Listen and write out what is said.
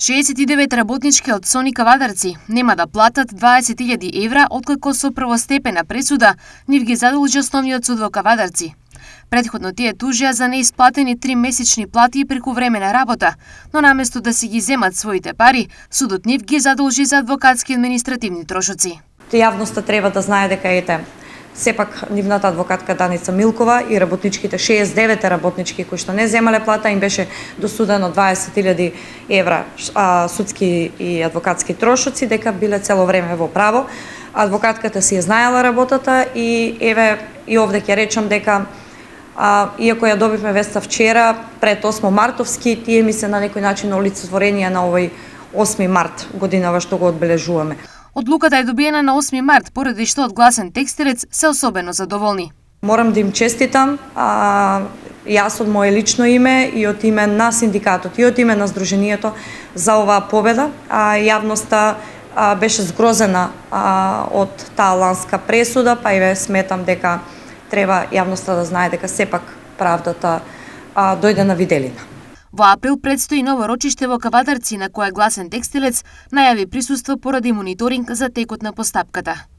69 работнички од СОНИ Кавадарци нема да платат 20.000 евра откако со првостепена пресуда нив ги задолжи Основниот суд во Кавадарци. Претходно тие тужија за неисплатени 3-месечни плати преку време на работа, но наместо да си ги земат своите пари, судот нив ги задолжи за адвокатски и административни трошоци. Јавноста треба да знае дека сепак нивната адвокатка Даница Милкова и работничките 69 работнички кои што не земале плата им беше досудено 20.000 евра судски и адвокатски трошоци, дека биле цело време во право. Адвокатката си ја знаела работата и и овде ќе речам дека иако ја добивме веста вчера пред 8 мартовски, тие ми се на некој начин олицетворение на овој 8 март годинава што го одбележуваме. Одлуката е добиена на 8 март, поради што од Гласен текстилец се особено задоволни. Морам да им честитам, јас од моje лично име и од име на синдикатот и од име на Сдруженијето за оваа победа. Јавноста беше згрозена од таа ланска пресуда, па и сметам дека треба јавноста да знае дека сепак правдата дојде на виделина. Во април предстои ново рочиште во Кавадарци на кое Гласен текстилец најави присуство поради мониторинг за текот на постапката.